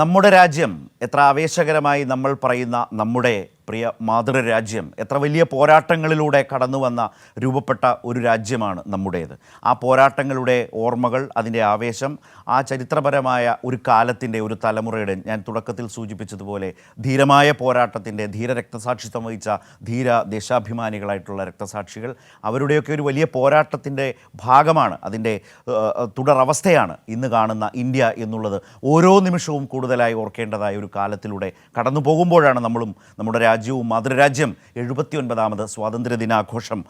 നമ്മുടെ രാജ്യം എത്ര ആവേശകരമായി നമ്മൾ പറയുന്ന നമ്മുടെ പ്രിയ മാതൃരാജ്യം എത്ര വലിയ പോരാട്ടങ്ങളിലൂടെ കടന്നു വന്ന രൂപപ്പെട്ട ഒരു രാജ്യമാണ് നമ്മുടേത്. ആ പോരാട്ടങ്ങളുടെ ഓർമ്മകൾ, അതിൻ്റെ ആവേശം, ആ ചരിത്രപരമായ ഒരു കാലത്തിൻ്റെ, ഒരു തലമുറയുടെ, ഞാൻ തുടക്കത്തിൽ സൂചിപ്പിച്ചതുപോലെ ധീരമായ പോരാട്ടത്തിൻ്റെ, ധീര രക്തസാക്ഷിത്വം വഹിച്ച ധീര ദേശാഭിമാനികളായിട്ടുള്ള രക്തസാക്ഷികൾ, അവരുടെയൊക്കെ ഒരു വലിയ പോരാട്ടത്തിൻ്റെ ഭാഗമാണ്, അതിൻ്റെ തുടരവസ്ഥയാണ് ഇന്ന് കാണുന്ന ഇന്ത്യ എന്നുള്ളത് ഓരോ നിമിഷവും കൂടുതലായി ഓർക്കേണ്ടതായ ഒരു കാലത്തിലൂടെ കടന്നു പോകുമ്പോഴാണ് നമ്മളും നമ്മുടെ രാജ്യവും മാതൃരാജ്യം 79ാമത് സ്വാതന്ത്ര്യ ദിനാഘോഷം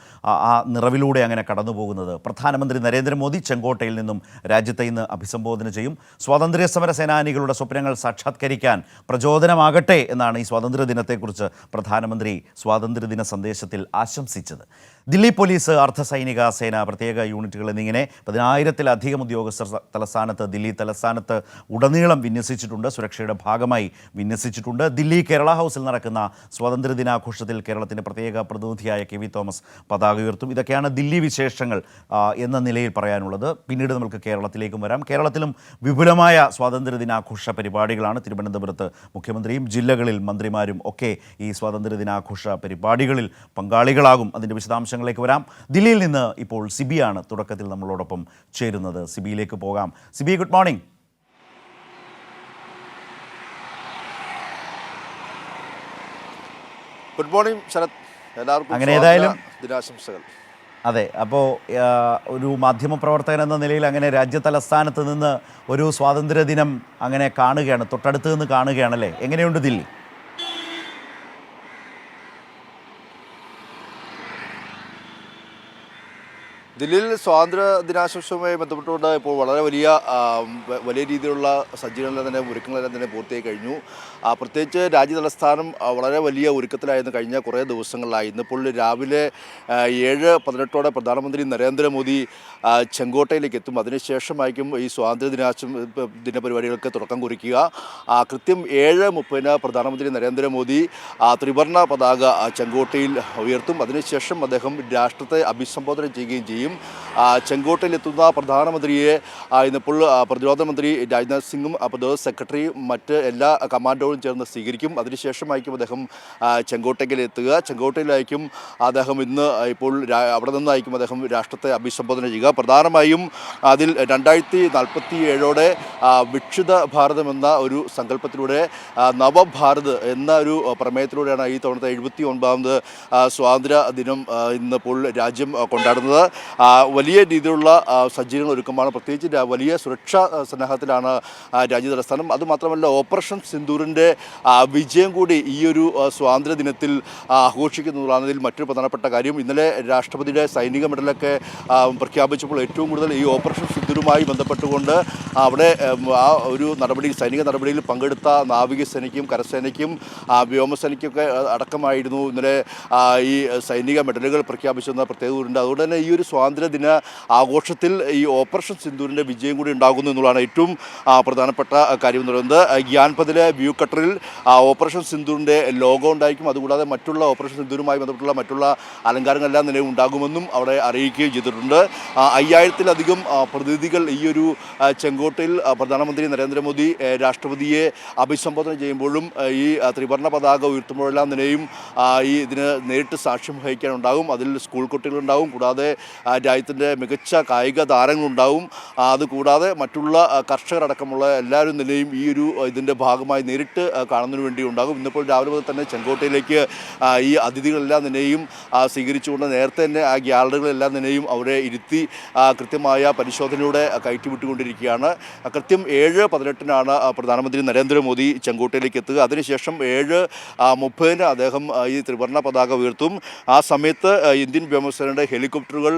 ആ നിറവിലൂടെ അങ്ങനെ കടന്നു പോകുന്നത്. പ്രധാനമന്ത്രി നരേന്ദ്രമോദി ചെങ്കോട്ടയിൽ നിന്നും രാജ്യത്തെ ഇന്ന് അഭിസംബോധന ചെയ്യും. സ്വാതന്ത്ര്യ സമര സേനാനികളുടെ സ്വപ്നങ്ങൾ സാക്ഷാത്കരിക്കാൻ പ്രചോദനമാകട്ടെ എന്നാണ് ഈ സ്വാതന്ത്ര്യ ദിനത്തെക്കുറിച്ച് പ്രധാനമന്ത്രി സ്വാതന്ത്ര്യദിന സന്ദേശത്തിൽ ആശംസിച്ചത്. ദില്ലി പോലീസ്, അർദ്ധസൈനിക സേന, പ്രത്യേക യൂണിറ്റുകൾ എന്നിങ്ങനെ 10,000-ലധികം ഉദ്യോഗസ്ഥർ ദില്ലി തലസ്ഥാനത്ത് ഉടനീളം വിന്യസിച്ചിട്ടുണ്ട്, സുരക്ഷയുടെ ഭാഗമായി വിന്യസിച്ചിട്ടുണ്ട്. ദില്ലി കേരള ഹൗസിൽ നടക്കുന്ന സ്വാതന്ത്ര്യ ദിനാഘോഷത്തിൽ കേരളത്തിൻ്റെ പ്രത്യേക പ്രതിനിധിയായ കെ വി തോമസ് പതാക ഉയർത്തും. ഇതൊക്കെയാണ് ദില്ലി വിശേഷങ്ങൾ എന്ന നിലയിൽ പറയാനുള്ളത്. പിന്നീട് നമുക്ക് കേരളത്തിലേക്കും വരാം. കേരളത്തിലും വിപുലമായ സ്വാതന്ത്ര്യ ദിനാഘോഷ പരിപാടികളാണ്. തിരുവനന്തപുരത്ത് മുഖ്യമന്ത്രിയും ജില്ലകളിൽ മന്ത്രിമാരും ഒക്കെ ഈ സ്വാതന്ത്ര്യ ദിനാഘോഷ പരിപാടികളിൽ പങ്കാളികളാകും. അതിൻ്റെ വിശദാംശങ്ങളിലേക്ക് വരാം. ദില്ലിയിൽ നിന്ന് ഇപ്പോൾ സിബിയാണ് തുടക്കത്തിൽ നമ്മളോടൊപ്പം ചേരുന്നത്. സിബിയിലേക്ക് പോകാം. Sibi, good morning. Good morning Sarath, എല്ലാവർക്കും അങ്ങനെ ഏതായാലും ദിനാശംസകൾ. അതെ, അപ്പോൾ ഒരു മാധ്യമപ്രവർത്തകൻ എന്ന നിലയിൽ അങ്ങനെ രാജ്യതലസ്ഥാനത്ത് നിന്ന് ഒരു സ്വാതന്ത്ര്യദിനം അങ്ങനെ കാണുകയാണ്, തൊട്ടടുത്ത് നിന്ന് കാണുകയാണല്ലേ. എങ്ങനെയുണ്ട് ദില്ലി? ദില്ലിയിൽ സ്വാതന്ത്ര്യ ദിനാശംസയുമായി ബന്ധപ്പെട്ടുകൊണ്ട് ഇപ്പോൾ വളരെ വലിയ രീതിയിലുള്ള സജ്ജീകരണങ്ങൾ തന്നെ, ഒരുക്കങ്ങളെല്ലാം തന്നെ പൂർത്തിയായി കഴിഞ്ഞു. പ്രത്യേകിച്ച് രാജ്യതലസ്ഥാനം വളരെ വലിയ ഒരുക്കത്തിലായിരുന്നു കഴിഞ്ഞ കുറേ ദിവസങ്ങളിലായി. ഇന്നിപ്പോൾ രാവിലെ 7:18 പ്രധാനമന്ത്രി നരേന്ദ്രമോദി ചെങ്കോട്ടയിലേക്ക് എത്തും. അതിനുശേഷമായിരിക്കും ഈ സ്വാതന്ത്ര്യ ദിന പരിപാടികൾക്ക് തുടക്കം കുറിക്കുക. കൃത്യം 7:30 പ്രധാനമന്ത്രി നരേന്ദ്രമോദി ത്രിവർണ്ണ പതാക ചെങ്കോട്ടയിൽ ഉയർത്തും. അതിനുശേഷം അദ്ദേഹം രാഷ്ട്രത്തെ അഭിസംബോധന ചെയ്യുകയും ചെയ്യും. ചെങ്കോട്ടയിലെത്തുന്ന പ്രധാനമന്ത്രിയെ ഇന്നിപ്പോൾ പ്രതിരോധ മന്ത്രി രാജ്നാഥ് സിംഗും പ്രതിരോധ സെക്രട്ടറിയും മറ്റ് എല്ലാ കമാൻഡോകളും ചേർന്ന് സ്വീകരിക്കും. അതിനുശേഷമായിരിക്കും അദ്ദേഹം ചെങ്കോട്ടയിലെത്തുക. ചെങ്കോട്ടയിലായിരിക്കും അദ്ദേഹം ഇന്ന് ഇപ്പോൾ അവിടെ നിന്നായിരിക്കും അദ്ദേഹം രാഷ്ട്രത്തെ അഭിസംബോധന ചെയ്യുക. പ്രധാനമായും അതിൽ 2047 വികസിത ഭാരതം എന്ന ഒരു സങ്കല്പത്തിലൂടെ നവഭാരത് എന്ന ഒരു പ്രമേയത്തിലൂടെയാണ് ഈ തവണത്തെ 79ാമത് സ്വാതന്ത്ര്യ ദിനം ഇന്നിപ്പോൾ രാജ്യം കൊണ്ടാടുന്നത്. വലിയ രീതിയിലുള്ള സജ്ജീകരണ ഒരുക്കമാണ്, പ്രത്യേകിച്ച് വലിയ സുരക്ഷാ സന്നാഹത്തിലാണ് രാജ്യതലസ്ഥാനം. അതുമാത്രമല്ല, ഓപ്പറേഷൻ സിന്ദൂറിൻ്റെ വിജയം കൂടി ഈ ഒരു സ്വാതന്ത്ര്യ ദിനത്തിൽ ആഘോഷിക്കുന്നതാണ് ഇതിൽ മറ്റൊരു പ്രധാനപ്പെട്ട കാര്യം. ഇന്നലെ രാഷ്ട്രപതിയുടെ സൈനിക മെഡലൊക്കെ പ്രഖ്യാപിച്ചപ്പോൾ ഏറ്റവും കൂടുതൽ ഈ ഓപ്പറേഷൻ സിന്ദൂറുമായി ബന്ധപ്പെട്ടുകൊണ്ട് അവിടെ ആ ഒരു സൈനിക നടപടിയിൽ പങ്കെടുത്ത നാവികസേനയ്ക്കും കരസേനയ്ക്കും വ്യോമസേനയ്ക്കൊക്കെ അടക്കമായിരുന്നു ഇന്നലെ ഈ സൈനിക മെഡലുകൾ പ്രഖ്യാപിച്ചെന്ന പ്രത്യേകതയുണ്ട്. അതുകൊണ്ട് തന്നെ ഈ ഒരു സ്വാതന്ത്ര്യദിന ആഘോഷത്തിൽ ഈ ഓപ്പറേഷൻ സിന്ദൂറിൻ്റെ വിജയം കൂടി ഉണ്ടാകുന്നു എന്നുള്ളതാണ് ഏറ്റവും പ്രധാനപ്പെട്ട കാര്യം എന്ന് പറയുന്നത്. ഗ്യാൻപതിലെ വ്യൂ കട്ടറിൽ ഓപ്പറേഷൻ സിന്ദൂറിൻ്റെ ലോഗോ ഉണ്ടായിരിക്കും. അതുകൂടാതെ മറ്റുള്ള ഓപ്പറേഷൻ സിന്ദൂറുമായി ബന്ധപ്പെട്ടുള്ള മറ്റുള്ള അലങ്കാരങ്ങളെല്ലാം നിലവിൽ ഉണ്ടാകുമെന്നും അവിടെ അറിയിക്കുകയും ചെയ്തിട്ടുണ്ട്. 5000-ലധികം പ്രതിനിധികൾ ഈ ഒരു ചെങ്കോട്ടയിൽ പ്രധാനമന്ത്രി നരേന്ദ്രമോദി രാഷ്ട്രപതിയെ അഭിസംബോധന ചെയ്യുമ്പോഴും ഈ ത്രിവർണ്ണ പതാക ഉയർത്തുമ്പോഴെല്ലാം നിലയും ഈ ഇതിന് നേരിട്ട് സാക്ഷ്യം വഹിക്കാനുണ്ടാകും. അതിൽ സ്കൂൾ കുട്ടികളുണ്ടാകും, കൂടാതെ രാജ്യത്തിൻ്റെ മികച്ച കായിക താരങ്ങളുണ്ടാവും. അതുകൂടാതെ മറ്റുള്ള കർഷകരടക്കമുള്ള എല്ലാവരും നിലയും ഈ ഒരു ഇതിൻ്റെ ഭാഗമായി നേരിട്ട് കാണുന്നതിന് വേണ്ടി ഉണ്ടാകും. ഇന്നിപ്പോൾ രാവിലെ മുതൽ തന്നെ ചെങ്കോട്ടയിലേക്ക് ഈ അതിഥികളെല്ലാം നിലയും സ്വീകരിച്ചുകൊണ്ട് നേരത്തെ തന്നെ ആ ഗ്യാലറികളെല്ലാം നിലയും അവരെ ഇരുത്തി കൃത്യമായ പരിശോധനയിലൂടെ കയറ്റിവിട്ടുകൊണ്ടിരിക്കുകയാണ്. കൃത്യം 7:18 പ്രധാനമന്ത്രി നരേന്ദ്രമോദി ചെങ്കോട്ടയിലേക്ക് എത്തുക. അതിനുശേഷം 7:30 അദ്ദേഹം ഈ ത്രിവർണ്ണ പതാക ഉയർത്തും. ആ സമയത്ത് ഇന്ത്യൻ വ്യോമസേനയുടെ ഹെലികോപ്റ്ററുകൾ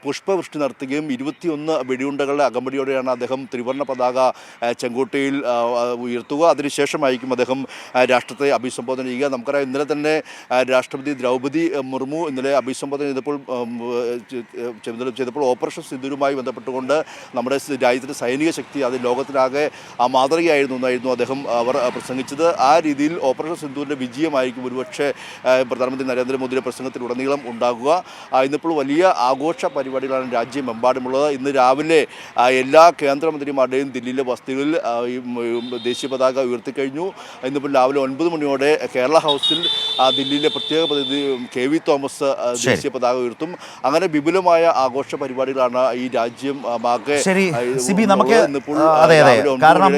പുഷ്പവൃഷ്ടി നടത്തുകയും 21 വെടിയുണ്ടകളുടെ അകമ്പടിയോടെയാണ് അദ്ദേഹം ത്രിവർണ്ണ പതാക ചെങ്കോട്ടയിൽ ഉയർത്തുക. അതിനുശേഷമായിരിക്കും അദ്ദേഹം രാഷ്ട്രത്തെ അഭിസംബോധന ചെയ്യുക. നമുക്കറിയാം, ഇന്നലെ തന്നെ രാഷ്ട്രപതി ദ്രൗപദി മുർമു ഇന്നലെ അഭിസംബോധന ചെയ്തപ്പോൾ ഓപ്പറേഷൻ സിന്ദൂരുമായി ബന്ധപ്പെട്ടുകൊണ്ട് നമ്മുടെ രാജ്യത്തിൻ്റെ സൈനിക ശക്തി അത് ലോകത്തിലാകെ മാതൃകയായിരുന്നു എന്നായിരുന്നു അവർ പ്രസംഗിച്ചത്. ആ രീതിയിൽ ഓപ്പറേഷൻ സിന്ദൂരിൻ്റെ വിജയമായിരിക്കും ഒരുപക്ഷെ പ്രധാനമന്ത്രി നരേന്ദ്രമോദിയുടെ പ്രസംഗത്തിലുടനീളം ഉണ്ടാകുക. ഇന്നിപ്പോൾ വലിയ ആഘോഷ പരിപാടികളാണ് രാജ്യമെമ്പാടുമുള്ളത്. ഇന്ന് രാവിലെ എല്ലാ കേന്ദ്രമന്ത്രിമാരുടെയും ദില്ലിയിലെ വസതികളിൽ ദേശീയ പതാക ഉയർത്തിക്കഴിഞ്ഞു. ഇന്നിപ്പോൾ രാവിലെ 9 മണിയോടെ കേരള ഹൗസിൽ ദില്ലിയിലെ പ്രത്യേക പ്രതിനിധി KV തോമസ് ദേശീയ പതാക ഉയർത്തും. അങ്ങനെ വിപുലമായ ആഘോഷ പരിപാടികളാണ് ഈ രാജ്യം ആകെ. ശരി സിബി, നമുക്ക് അതെ കാരണം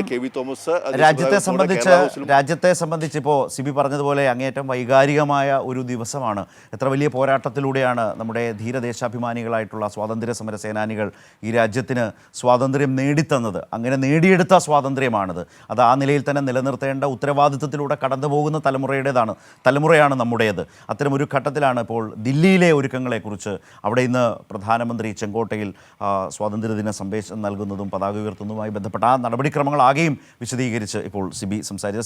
രാജ്യത്തെ സംബന്ധിച്ച് ഇപ്പോൾ സിബി പറഞ്ഞതുപോലെ അങ്ങേയറ്റം വൈകാരികമായ ഒരു ദിവസമാണ്. എത്ര വലിയ പോരാട്ടത്തിലൂടെയാണ് നമ്മുടെ ധീരദേശാഭിമാനികളായിട്ടുള്ള സ്വാതന്ത്ര്യ സമര സേനാനികൾ ഈ രാജ്യത്തിന് സ്വാതന്ത്ര്യം നേടിത്തന്നത്. അങ്ങനെ നേടിയെടുത്ത സ്വാതന്ത്ര്യമാണിത്. അത് ആ നിലയിൽ തന്നെ നിലനിർത്തേണ്ട ഉത്തരവാദിത്വത്തിലൂടെ കടന്നു പോകുന്ന തലമുറയാണ് നമ്മുടേത്. അത്തരമൊരു ഘട്ടത്തിലാണ് ഇപ്പോൾ ദില്ലിയിലെ ഒരുക്കങ്ങളെക്കുറിച്ച് അവിടെ ഇന്ന് പ്രധാനമന്ത്രി ചെങ്കോട്ടയിൽ സ്വാതന്ത്ര്യദിന സന്ദേശം നൽകുന്നതും പതാക ഉയർത്തുന്നതുമായി ബന്ധപ്പെട്ട ആ നടപടിക്രമങ്ങളാകെയും വിശദീകരിച്ച് ഇപ്പോൾ സിബി സംസാരിച്ചത്.